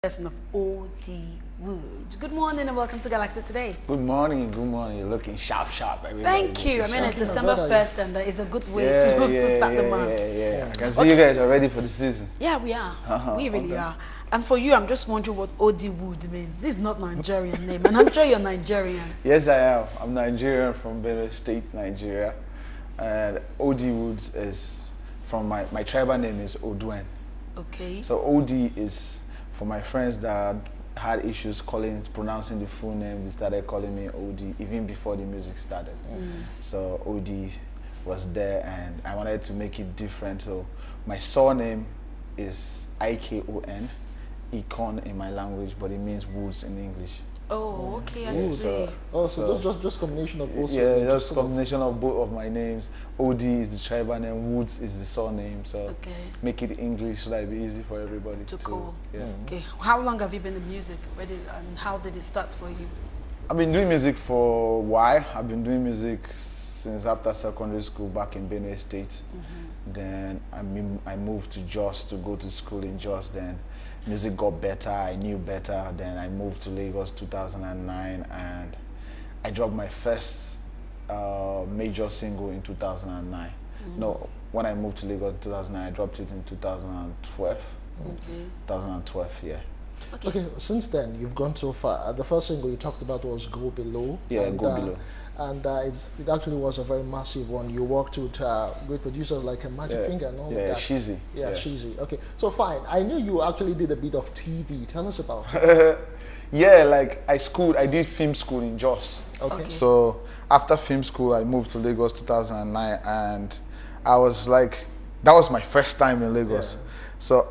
Person of O.D. Wood. Good morning and welcome to Galaxy Today. Good morning, good morning. You're looking sharp, everybody. Thank you. I mean, it's December 1st and it's a good way to start the month. Yeah. I can see you guys are ready for the season. Yeah, we are. We really are. And for you, I'm just wondering what O.D. Wood means. This is not Nigerian name, and I'm sure you're Nigerian. Yes, I am. I'm Nigerian from Benue State, Nigeria. And O.D. Woods is from my tribal name is Odwen. Okay. So O.D. is for my friends that had issues pronouncing the full name. They started calling me O.D. even before the music started. So O.D. was there, and I wanted to make it different. So my surname is Ikon, Icon in my language, but it means woods in English. Oh, okay, I see. So just combination of both. Yeah, just combination of both of my names. O.D. is the tribal name, Woods is the surname. So make it English so that it be easy for everybody to call. Yeah. Okay. How long have you been in music? And how did it start for you? I've been doing music for a while. I've been doing music since after secondary school back in Benue State. Then I moved to Jos to go to school in Jos. Then music got better, I knew better. Then I moved to Lagos 2009, and I dropped my first major single in 2009. No, when I moved to Lagos in 2009, I dropped it in 2012. 2012, yeah. Okay, since then you've gone so far. The first single you talked about was Go Below. Yeah, Go Below. And it actually was a very massive one. You worked with great producers like Magic Finger and all that. Sheezy. Yeah, Sheezy. Okay, so fine. I knew you actually did a bit of TV. Tell us about it. Yeah, like I did film school in Jos. Okay. So after film school, I moved to Lagos 2009, and I was like, that was my first time in Lagos. Yeah. So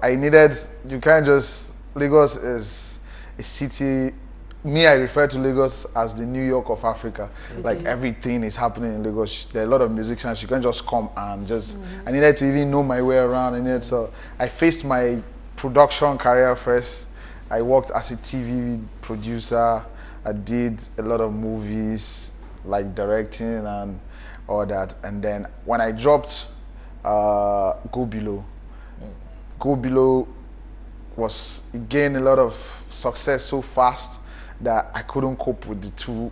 you can't just, Lagos is a city. I refer to Lagos as the New York of Africa. Like everything is happening in Lagos. There are a lot of musicians. You can't just come and just. I needed to even know my way around. So I faced my production career first. I worked as a TV producer. I did a lot of movies, like directing and all that. And then when I dropped Go Below, Go Below it gained a lot of success so fast that I couldn't cope with the two,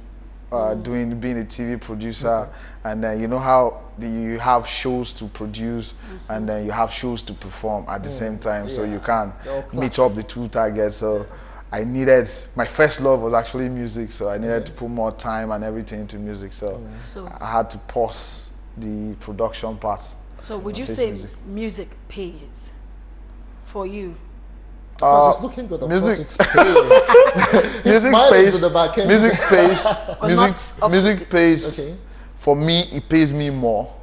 being a TV producer, and then you know how you have shows to produce, and then you have shows to perform at the same time, so you can't meet up the two targets. So my first love was actually music, so I needed to put more time and everything into music, so I had to pause the production part. So would you say music pays for you? Because it's looking good, music pays. Okay. For me, it pays me more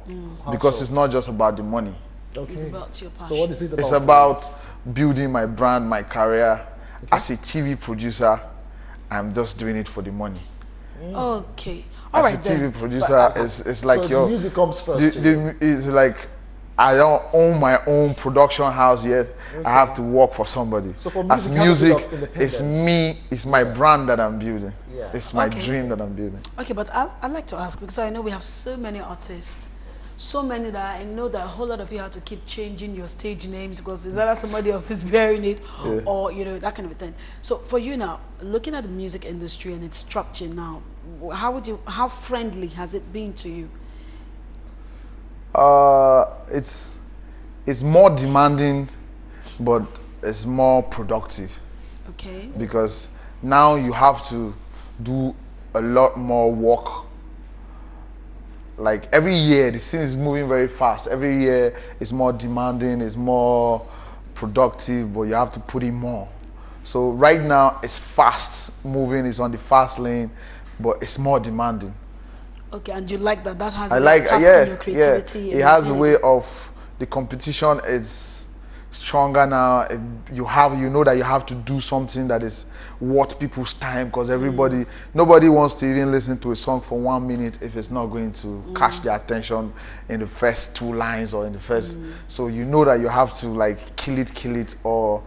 because it's not just about the money. Okay. It's about your passion. So what is it about? It's about building my brand, my career. As a TV producer, I'm just doing it for the money. Okay. As a TV producer, it's like the music comes first. It's like I don't own my own production house yet. I have to work for somebody. So for music, it's me, it's my brand that I'm building. Yeah. It's my dream that I'm building. Okay, but I'd like to ask, because I know we have so many artists, so many that I know that a whole lot of you have to keep changing your stage names because is either somebody else is bearing it or, that kind of a thing. So for you now, looking at the music industry and its structure now, how friendly has it been to you? It's more demanding, but it's more productive. Okay. Because now you have to do a lot more work. Like every year, the scene is moving very fast. Every year it's more demanding, it's more productive, but you have to put in more. So right now it's fast moving, it's on the fast lane, but it's more demanding. Okay, and you like that? That has I like, your creativity. It has a way of, the competition is stronger now. You know that you have to do something that is worth people's time, because nobody wants to even listen to a song for 1 minute if it's not going to catch their attention in the first 2 lines or in the first. So you know that you have to like kill it, or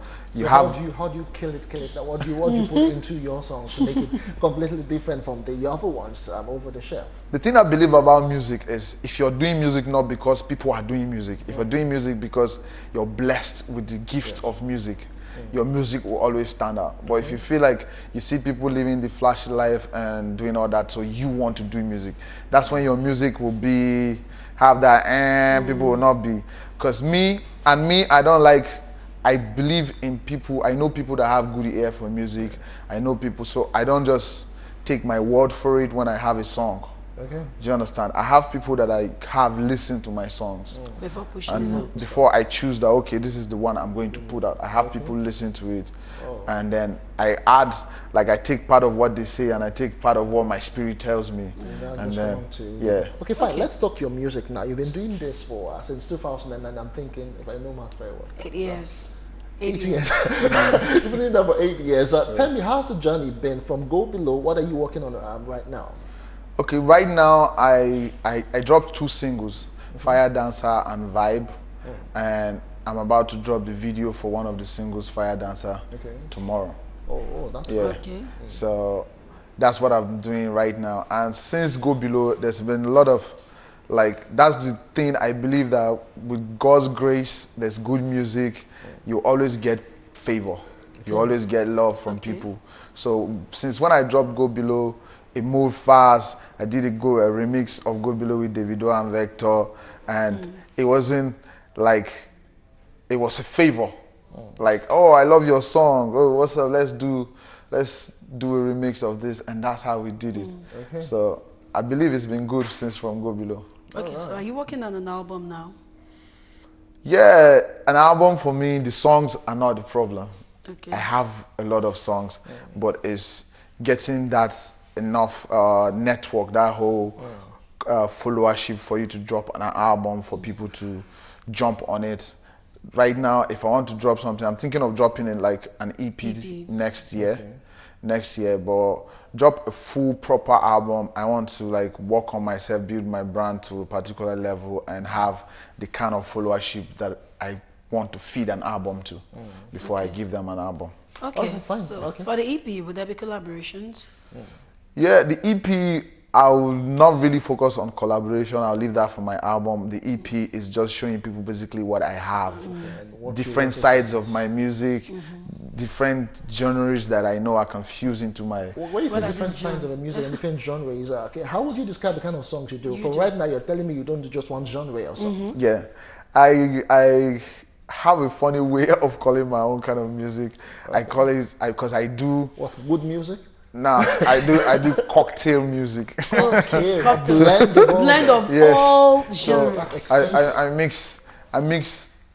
how do you kill it? What do you put into your songs to make it completely different from the other ones over the shelf? The thing I believe about music is, if you're doing music not because people are doing music, if you're doing music because you're blessed with the gift of music, your music will always stand out. But if you feel like you see people living the flashy life and doing all that, so you want to do music, that's when your music will be have that, and people will not be. Because me, I don't like. I believe in people. I know people that have good ear for music. I know people, so I don't just take my word for it when I have a song. Okay. Do you understand? I have people that I have listened to my songs Before pushing and it out. before I choose that, okay, this is the one I'm going to put out. I have people listen to it, and then I add, like I take part of what they say and I take part of what my spirit tells me, and then Okay, fine. Let's talk your music now. You've been doing this for since 2009. I'm thinking, if I know math very well, 8 years. 8 years. You've been doing that for 8 years. Tell me, how's the journey been from Go Below? What are you working on right now? Okay, right now I dropped 2 singles, Fire Dancer and Vibe, and I'm about to drop the video for one of the singles, Fire Dancer, tomorrow. Oh, that's Okay. So that's what I'm doing right now. And since Go Below, there's been a lot of, like, that's the thing. I believe that with God's grace, there's good music, you always get favor. You always get love from people. So since when I dropped Go Below, it moved fast. I did a remix of Go Below with Davido and Vector, and it wasn't like, it was a favor. Like, oh, I love your song. Oh, what's up? Let's do a remix of this, and that's how we did it. So I believe it's been good since from Go Below. Okay, so are you working on an album now? Yeah, an album for me, the songs are not the problem. Okay. I have a lot of songs, but it's getting that enough network, that whole followership for you to drop an album, for people to jump on it. Right now, if I want to drop something, I'm thinking of dropping in like an EP. Next year. But drop a full proper album. I want to like work on myself, build my brand to a particular level, and have the kind of followership that I want to feed an album to before I give them an album. Okay, fine. So for the EP, would there be collaborations? Yeah, the EP, I will not really focus on collaboration. I'll leave that for my album. The EP is just showing people basically what I have, different sides of my music, different genres that I know I can fuse into my. When you say different sides of the music and different genres, okay, how would you describe the kind of songs you do? Right now, you're telling me you don't do just one genre or something. Yeah, I have a funny way of calling my own kind of music. I call it because I do. What, wood music? Nah, I do cocktail music. Okay, Blend of all genres.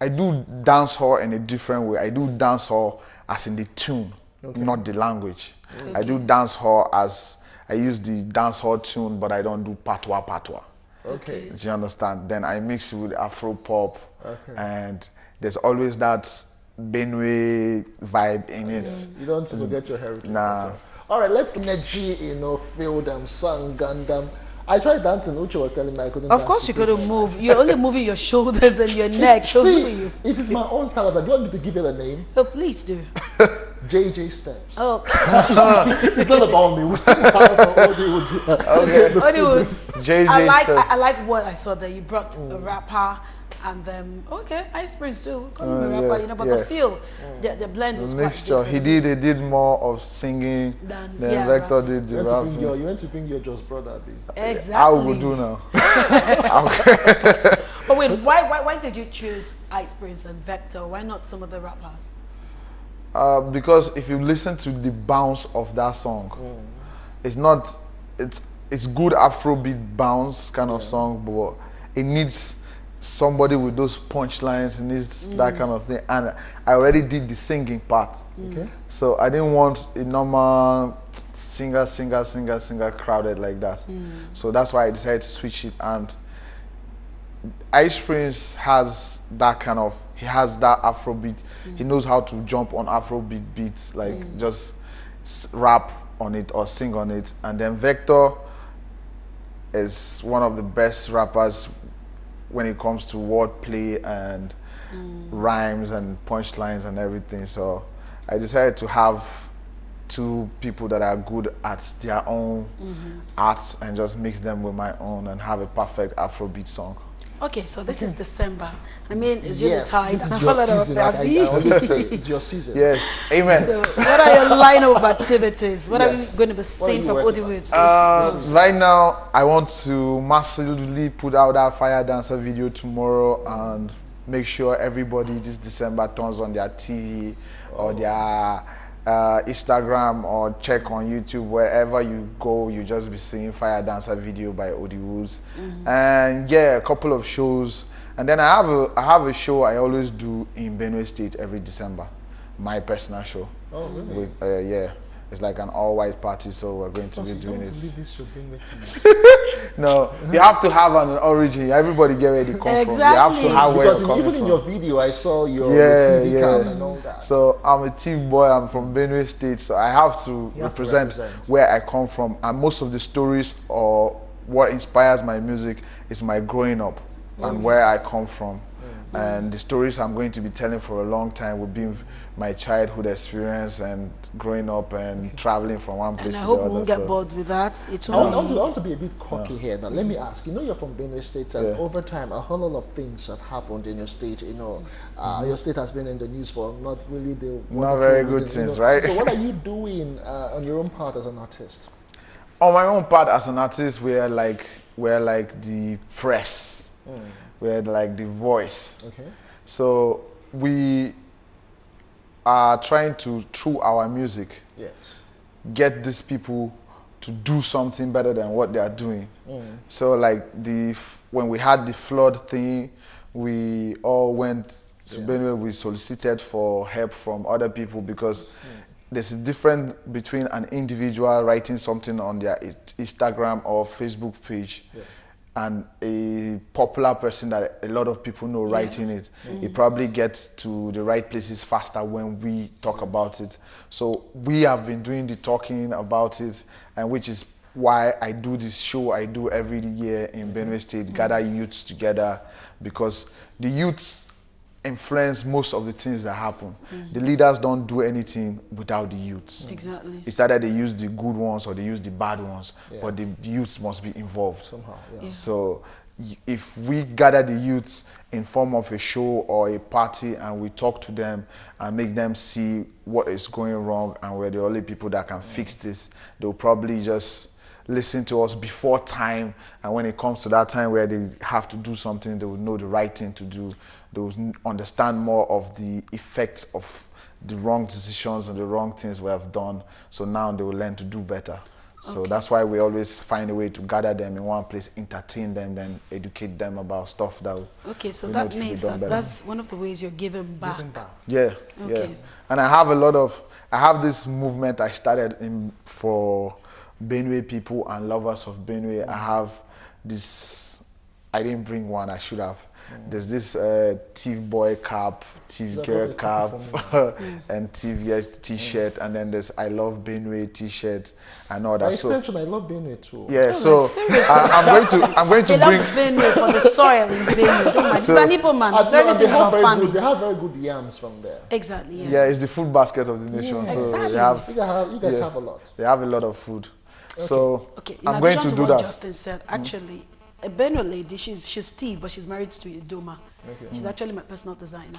I do dancehall in a different way. I do dancehall as in the tune, not the language. I do dancehall as I use the dancehall tune, but I don't do patois. Okay. Do you understand? Then I mix it with Afro pop, and there's always that Benue vibe in it. You don't forget your heritage. Nah. All right, let's energy, feel them, song, Gundam. I tried dancing. Uche was telling me I couldn't. Of course, you got to move. You're only moving your shoulders and your neck. See, if it's my own style, do you want me to give it a name? Oh, please do. JJ Steps. Oh, It's not about me. We'll see how Hollywood's Hollywoods. JJ I like what I saw there. You brought a rapper. And then, Ice Prince too. Call him a rapper, but the feel, the blend was quite different. He did more of singing than Vector did the rapping. You went to bring your just brother, Exactly. How we do now? But wait, why did you choose Ice Prince and Vector? Why not some of the rappers? Because if you listen to the bounce of that song, it's good Afrobeat bounce kind of song, but it needs somebody with those punchlines, needs that kind of thing. And I already did the singing part, so I didn't want a normal singer crowded like that. So that's why I decided to switch it. And Ice Prince has that kind of, he has that Afrobeat. He knows how to jump on Afrobeat beats, like just rap on it or sing on it. And then Vector is one of the best rappers when it comes to wordplay and rhymes and punchlines and everything. So I decided to have 2 people that are good at their own arts and just mix them with my own and have a perfect Afrobeat song. Okay, so this is December. I mean, it's really Yes, tight. this and is a your whole lot of season. Like I happy. always say, it's your season. Yes, amen. So, what are your lineup of activities? What are Yes. we going to be What are seeing you from working on? Oddywoods? Right now, I want to massively put out that Fire Dancer video tomorrow and make sure everybody this December turns on their TV or their Instagram or check on YouTube. Wherever you go, you just be seeing Fire Dancer video by Oddywoods. And yeah, a couple of shows. And then I have a show I always do in Benue State every December, my personal show. Oh, really? With yeah, it's like an all-white party, so we're going to be doing it. Leave this show being with me. No, you have to have an origin. Everybody get where they come from. You have to Exactly. have where Because you're coming even in from. your video, I saw your Yeah, TV yeah. cam and all that. So I'm a team boy. I'm from Benue State, so I have to You have to represent represent. where I come from. And most of the stories or what inspires my music is my growing up and where I come from. And the stories I'm going to be telling for a long time will be my childhood experience and growing up and traveling from one place And I to hope the we other. won't get so- bored with that. It I will want to be a bit cocky here. Now, let me ask. You know, you're from Benue State, and Yeah. over time, a whole lot of things have happened in your state. You know, your state has been in the news for not really the wonderful very good reasons, you things, know. right? So, what are you doing on your own part as an artist? On my own part as an artist, we're like the press. We're like the voice. Okay. So we are trying to, through our music, Yes. get these people to do something better than what they are doing. So like when we had the flood thing, we all went to Benue. We solicited for help from other people because there's a difference between an individual writing something on their Instagram or Facebook page and a popular person that a lot of people know writing it. It probably gets to the right places faster when we talk about it. So we have been doing the talking about it, and which is why I do this show I do every year in Benue State, gather youths together, because the youths influence most of the things that happen. The leaders don't do anything without the youths. Exactly. It's either they use the good ones or they use the bad ones, but the youths must be involved Somehow, yeah. So if we gather the youths in form of a show or a party and we talk to them and make them see what is going wrong and we're the only people that can fix this, they'll probably just listen to us before time, and when it comes to that time where they have to do something, they will know the right thing to do. They will understand more of the effects of the wrong decisions and the wrong things we have done, so now they will learn to do better. So that's why we always find a way to gather them in one place, entertain them, then educate them about stuff that Okay, so we know that to be means done that better. that's one of the ways you're giving back. Giving back. Yeah, Okay. And I have this movement I started for Benue people and lovers of Benue. I have this, I didn't bring one, I should have. There's this Thief Boy cap, Thief That's Girl what they cap, call and Thief Yes t-shirt, and then there's I Love Benue t-shirt and all By that. So extension, I love Benue too. yeah, Oh, so like, seriously? I'm going He to bring. loves Benue for the soil in Benue. Don't mind. He's an Igbo man. Is there And anything about they farming? have very good yams from there. Exactly, yeah. Yeah, it's the food basket of the nation. So exactly. You guys yeah. have a lot. they have a lot of food. So Okay, in I'm going addition to to do what that. Justin said, actually, a Benue lady, she's Steve, but she's married to Idoma. She's actually my personal designer.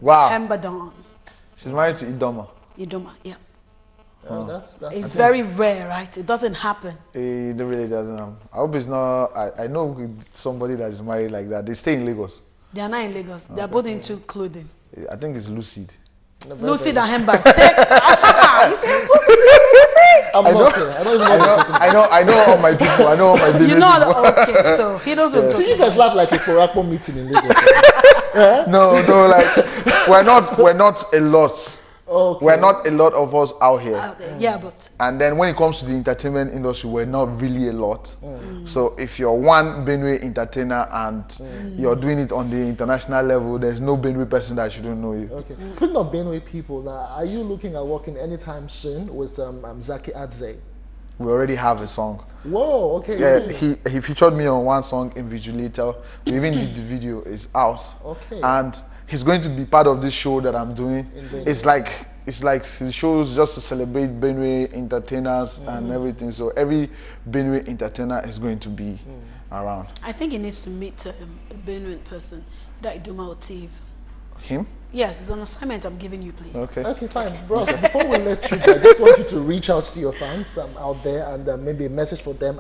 Wow, Amber Dawn. she's married to Idoma. Idoma, yeah. That's It's very rare, right? It doesn't happen. It really doesn't. I hope it's not. I know somebody that is married like that. They stay in Lagos. They are not in Lagos. They are both into clothing. I think it's Lucid. Lucid and Hembas. You say Lucid I'm not saying. I don't even know what you're talking about. I know all my people. I know all my people. You know, okay, so he knows what I'm See, talking you guys laugh like a Korakpo meeting in Lagos. No, like we're not a lot. Okay. We're not a lot of us out here. about. Yeah, but And then when it comes to the entertainment industry, we're not really a lot. So if you're one Benue entertainer and you're doing it on the international level, there's no Benue person that shouldn't know you. Okay. Speaking of Benue people, now, are you looking at working anytime soon with Zaki Adze? We already have a song. Whoa, okay. Yeah, really? he featured me on one song, Invigilator. We even did the video. It's out. Okay. And he's going to be part of this show that I'm doing. Benue. It's like the shows just to celebrate Benue entertainers and everything. So every Benue entertainer is going to be around? I think he needs to meet a Benuan person, that Iduma or Tiv. Him? Yes, it's an assignment I'm giving you, please. Okay. Okay, fine. Bros, before we let you go, I just want you to reach out to your fans out there and maybe a message for them.